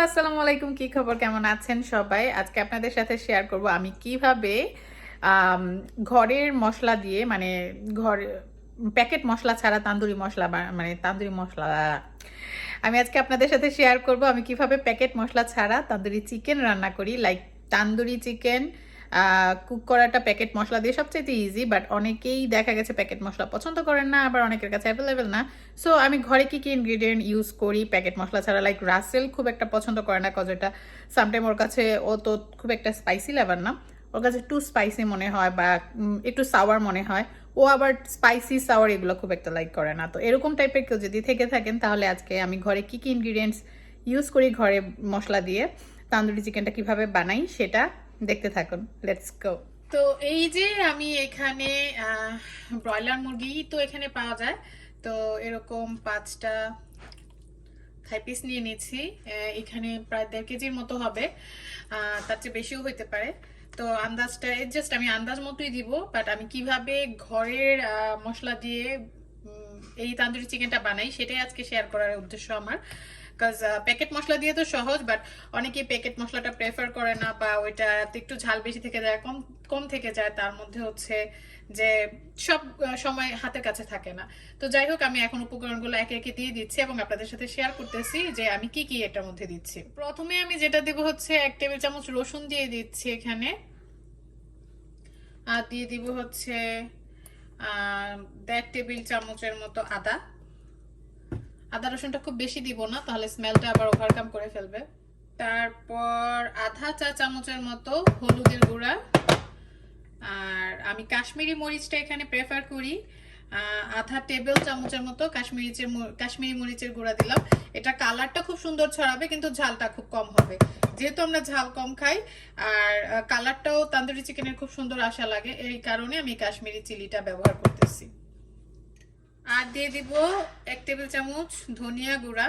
আসসালামু আলাইকুম, কি খবর, কেমন আছেন সবাই? আজকে আপনাদের সাথে শেয়ার করব আমি কিভাবে ঘরের মশলা দিয়ে মানে ঘর প্যাকেট মশলা ছাড়া তান্দুরি মশলা মানে তান্দুরি মশলা আমি আজকে আপনাদের সাথে শেয়ার করব আমি কিভাবে প্যাকেট মশলা ছাড়া তান্দুরি চিকেন রান্না করি। লাইক তান্দুরি চিকেন কুক করাটা প্যাকেট মশলা দিয়ে সবচেয়ে ইজি, বাট অনেকেই দেখা গেছে প্যাকেট মশলা পছন্দ করেন না, আবার অনেকের কাছে অ্যাভেলেবেল না। সো আমি ঘরে কি কি ইনগ্রিডিয়েন্ট ইউজ করি প্যাকেট মশলা ছাড়া। লাইক রাসেল খুব একটা পছন্দ করে না, কজ এটা সামটাইম ওর কাছে ও তো খুব একটা স্পাইসি লেভার না, ওর কাছে একটু স্পাইসি মনে হয় বা একটু সাওয়ার মনে হয়। ও আবার স্পাইসি সাওয়ার এগুলো খুব একটা লাইক করে না। তো এরকম টাইপের কেউ যদি থেকে থাকেন তাহলে আজকে আমি ঘরে কি কি ইনগ্রিডিয়েন্টস ইউজ করি ঘরে মশলা দিয়ে তান্দুরি চিকেনটা কিভাবে বানাই সেটা দেখতে থাকুন। Let's go. তো এই যে আমি এখানে ব্রয়লার মুরগি তো এখানে পাওয়া যায়, তো এরকম 5টা থাই পিস নিয়ে নিয়েছি। এখানে প্রায় 1.5 কেজির মতো হবে, তার চেয়ে বেশিও হইতে পারে। তো আন্দাজটা জাস্ট আমি আন্দাজ মতোই দিব, বাট আমি কিভাবে ঘরের মশলা দিয়ে এই তান্দুরি চিকেনটা বানাই সেটাই আজকে শেয়ার করার উদ্দেশ্য আমার। কাজ প্যাকেট মশলা দিয়ে তো সহজ, বাট অনেকে প্যাকেট মশলাটা প্রেফার করে না, বা ওইটাতে একটু ঝাল বেশি থেকে যায়, কম কম থেকে যায়, তার মধ্যে হচ্ছে যে সব সময় হাতের কাছে থাকে না। তো যাই হোক, আমি এখন উপকরণগুলো একে একে দিয়ে দিচ্ছি এবং আপনাদের সাথে শেয়ার করতেছি যে আমি কি কি এটার মধ্যে দিচ্ছি। প্রথমে আমি যেটা দেব হচ্ছে 1 টেবিল চামচ রসুন দিয়ে দিচ্ছি এখানে, আর দিয়ে দিব হচ্ছে 1.5 টেবিল চামচের মতো আদা। আদা রসুনটা খুব বেশি দিব না, তাহলে স্মেলটা আবার ওভারকাম করে ফেলবে। তারপর আধা চা চামচের মতো হলুদের গুঁড়া, আর আমি কাশ্মীরি মরিচটা এখানে প্রেফার করি। আধা টেবিল চামচের মতো কাশ্মীরি মরিচের গুঁড়া দিলাম। এটা কালারটা খুব সুন্দর ছড়াবে, কিন্তু ঝালটা খুব কম হবে, যেহেতু আমরা ঝাল কম খাই। আর কালারটাও তান্দুরি চিকেনের খুব সুন্দর আসা লাগে, এই কারণে আমি কাশ্মীরি চিলিটা ব্যবহার করতেছি। আর দিয়ে দিব 1 টেবিল চামচ ধনিয়া গুঁড়া,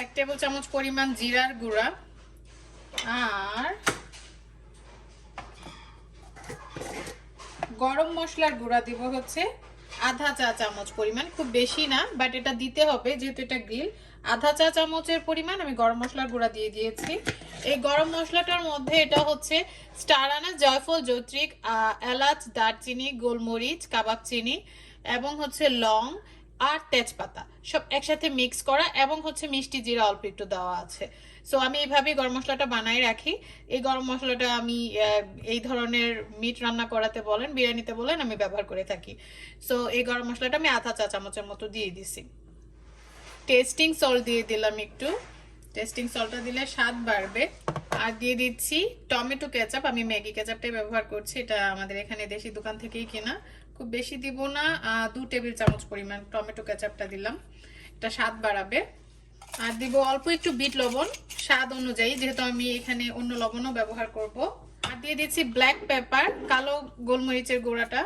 1 টেবিল চামচ পরিমাণ জিরার গুঁড়া, আর গরম মশলার গুঁড়া দিব হচ্ছে আধা চা চামচ পরিমাণ, খুব বেশি না, বাট এটা দিতে হবে যেহেতু এটা গ্রিল। আধা চা চামচের পরিমাণ আমি গরম মশলার গুঁড়া দিয়ে দিয়েছি। এই গরম মশলাটার মধ্যে এটা হচ্ছে স্টার আনাজ, জয়ফল, জৈত্রিক, এলাচ, দারচিনি, গোলমরিচ, কাবাব চিনি এবং হচ্ছে লং আর তেজপাতা সব একসাথে মিক্স করা, এবং হচ্ছে মিষ্টি জিরা অল্প একটু দেওয়া আছে। সো আমি এইভাবে গরম মশলাটা বানাই রাখি। এই গরম মশলাটা আমি এই ধরনের মিট রান্না করাতে বলেন, বিরিয়ানিতে বলেন, আমি ব্যবহার করে থাকি। সো এই গরম মশলাটা আমি আধা চা চামচের মতো দিয়ে দিছি। টেস্টিং সল্ট দিয়ে দিলাম একটু, টেস্টিং সল্টটা দিলে স্বাদ বাড়বে। আর দিয়ে দিচ্ছি টমেটো কেচাপ, আমি ম্যাগি কেচাপটাই ব্যবহার করছি, এটা আমাদের এখানে দেশি দোকান থেকেই কেনা। খুব বেশি দিব না, 2 টেবিল চামচ পরিমাণ টমেটো কেচাপটা দিলাম, এটা স্বাদ বাড়াবে। আর দিব অল্প একটু বিট লবণ স্বাদ অনুযায়ী, যেহেতু আমি এখানে অন্য লবণও ব্যবহার করব। আর দিয়ে দিচ্ছি ব্ল্যাক পেপার, কালো গোলমরিচের গুঁড়াটা,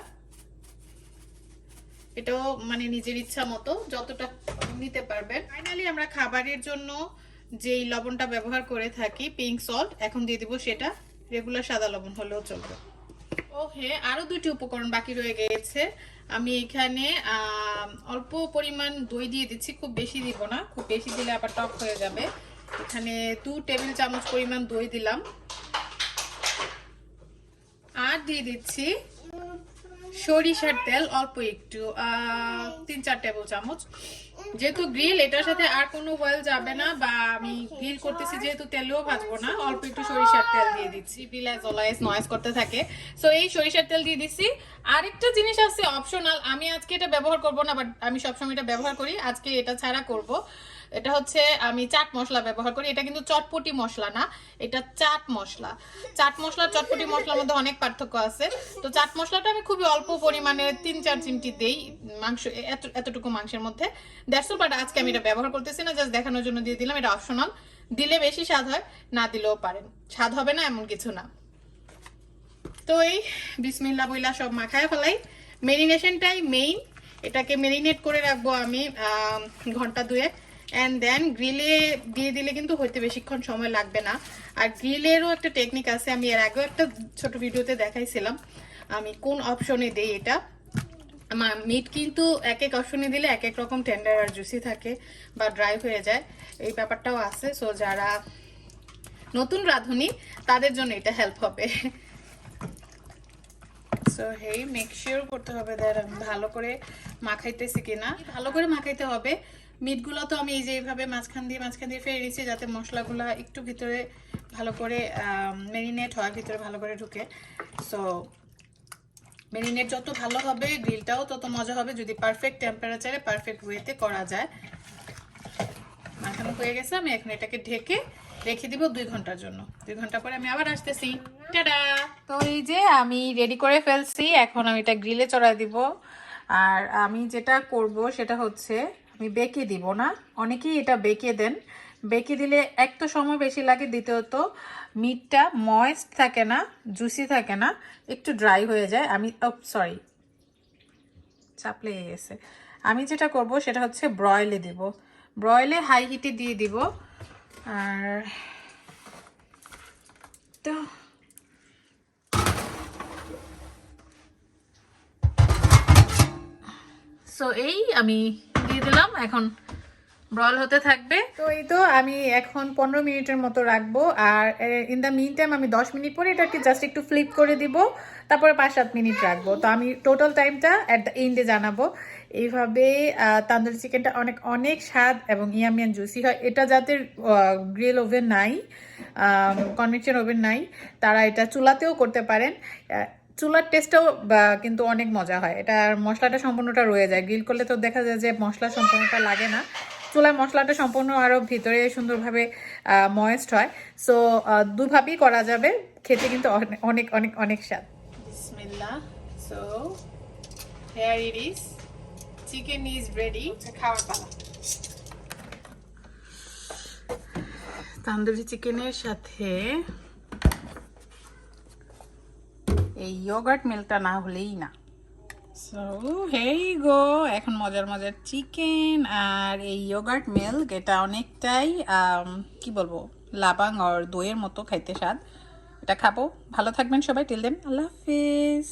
এটাও মানে নিজের ইচ্ছা মতো যতটা নিতে পারবেন। ফাইনালি আমরা খাবারের জন্য যেই লবণটা ব্যবহার করে থাকি পিঙ্ক সল্ট, এখন দিয়ে দিব সেটা, রেগুলার সাদা লবণ হলেও চলবে। ওকে, আরো 2টি উপকরণ বাকি রয়ে গেছে। আমি এখানে অল্প পরিমাণ দই দিয়ে দিচ্ছি, খুব বেশি দিব না, খুব বেশি দিলে আবার টক হয়ে যাবে। এখানে 2 টেবিল চামচ পরিমাণ দই দিলাম। আর দিয়ে দিচ্ছি সরিষার তেল অল্প একটু, 3-4 টেবিল চামচ। যেহেতু গ্রিল, এটার সাথে আর কোনো অয়েল যাবে না, বা আমি গ্রিল করতেছি যেহেতু তেলেও ভাজবো না, অল্প একটু সরিষার তেল দিয়ে দিচ্ছি। গ্রিল অ্যাজ অলওয়েজ নয়েজ করতে থাকে, সো এই সরিষার তেল দিয়ে দিচ্ছি। আরেকটা জিনিস আছে অপশনাল, আমি আজকে এটা ব্যবহার করব না, বাট আমি সবসময় এটা ব্যবহার করি, আজকে এটা ছাড়া করব। এটা হচ্ছে আমি চাট মশলা ব্যবহার করি। এটা কিন্তু চটপটি মশলা না, এটা চাট মশলা। চাট মশলা চটপটি মশলার মধ্যে অনেক পার্থক্য আছে। তো চাট মশলাটা আমি খুবই অল্প পরিমাণে 3-4 চিমটি দেই মাংস, এতটুকু মাংসের মধ্যে। দ্যাটস অল, বাট আজকে আমি এটা ব্যবহার করতেছি না, জাস্ট দেখানোর জন্য দিয়ে দিলাম। এটা অপশনাল, দিলে বেশি স্বাদ হয়, না দিলেও পারেন, স্বাদ হবে না এমন কিছু না। তো এই বিসমিল্লাহ বইলা সব মাখায় ফেলাই। মেরিনেশনটাই মেইন, এটাকে মেরিনেট করে রাখবো আমি ঘন্টা 2 অ্যান্ড দেন গ্রিলে দিয়ে দিলে কিন্তু হইতে বেশিক্ষণ সময় লাগবে না। আর গ্রিলেরও একটা টেকনিক আছে, আমি এর আগেও একটা ছোট ভিডিওতে দেখাইছিলাম আমি কোন অপশনে দেই এটা। মিট কিন্তু এক এক অপশনে দিলে এক এক রকম টেন্ডার আর জুসি থাকে বা ড্রাই হয়ে যায়, এই ব্যাপারটাও আছে। সো যারা নতুন রাঁধুনি তাদের জন্য এটা হেল্প হবে। সো হেই মেক শিওর করতে হবে আমি ভালো করে মাখাইতেছি কিনা, ভালো করে মাখাইতে হবে। মিটগুলো তো আমি এই যে এইভাবে মাঝখান দিয়ে ফেলে দিচ্ছি যাতে মশলাগুলো একটু ভিতরে ভালো করে ম্যারিনেট হয়, ভিতরে ভালো করে ঢুকে। সো ম্যারিনেট যত ভালো হবে গ্রিলটাও তত মজা হবে, যদি পারফেক্ট টেম্পারেচারে পারফেক্ট ওয়েতে করা যায়। মাখানো হয়ে গেছে, আমি এখন এটাকে ঢেকে রেখে দিব 2 ঘন্টার জন্য। 2 ঘন্টা পরে আমি আবার আসতেছি। টাটা। তো এই যে আমি রেডি করে ফেলছি, এখন আমি এটা গ্রিলে চড়াই দিব। আর আমি যেটা করব সেটা হচ্ছে আমি বেকে দিব না, অনেকেই এটা বেকে দেন। বেকে দিলে এক তো সময় বেশি লাগে, দ্বিতীয়ত মিটটা ময়েস্ট থাকে না, জুসি থাকে না, একটু ড্রাই হয়ে যায়। আমি সরি চাপ লেগে গেছে। আমি যেটা করব সেটা হচ্ছে ব্রয়েলে দিব, ব্রয়েলে হাই হিটে দিয়ে দিব। আর তো সো এই আমি দিয়ে দিলাম, এখন ব্রয়েল হতে থাকবে। তো এই তো আমি এখন 15 মিনিটের মতো রাখবো। আর ইন দ্য মিন টাইম আমি 10 মিনিট পরে এটাকে জাস্ট একটু ফ্লিপ করে দিব, তারপরে 5-7 মিনিট রাখবো। তো আমি টোটাল টাইমটা অ্যাট দ্য এন্ডে জানাবো। এইভাবে তান্দুরি চিকেনটা অনেক অনেক স্বাদ এবং ইয়ামিয়ান জুসি হয়। এটা যাদের গ্রিল ওভেন নাই, কনভেকশন ওভেন নাই, তারা এটা চুলাতেও করতে পারেন। চুলার টেস্টটাও কিন্তু অনেক মজা হয়। এটা মশলাটা সম্পূর্ণটা রয়ে যায়, গ্রিল করলে তো দেখা যায় যে মশলা সম্পূর্ণটা লাগে না, চুলার মশলাটা সম্পূর্ণ আরও ভিতরে সুন্দরভাবে ময়েস্ট হয়। সো দুভাবেই করা যাবে, খেতে কিন্তু অনেক অনেক অনেক স্বাদ। বিসমিল্লাহ। So here it is, chicken is ready, খাওয়ার পালা। তান্দুরি চিকেনের সাথে এই ইয়োগার্ট মিল্কটা না হলেই না। সো হেই গো, এখন মজার মজার চিকেন আর এই ইয়োগার্ট মিল্ক, এটা অনেকটাই কি বলবো, লাবাং আর দইয়ের মতো খাইতে স্বাদ। এটা খাবো। ভালো থাকবেন সবাই, টিল দেন আল্লাহ হাফিজ।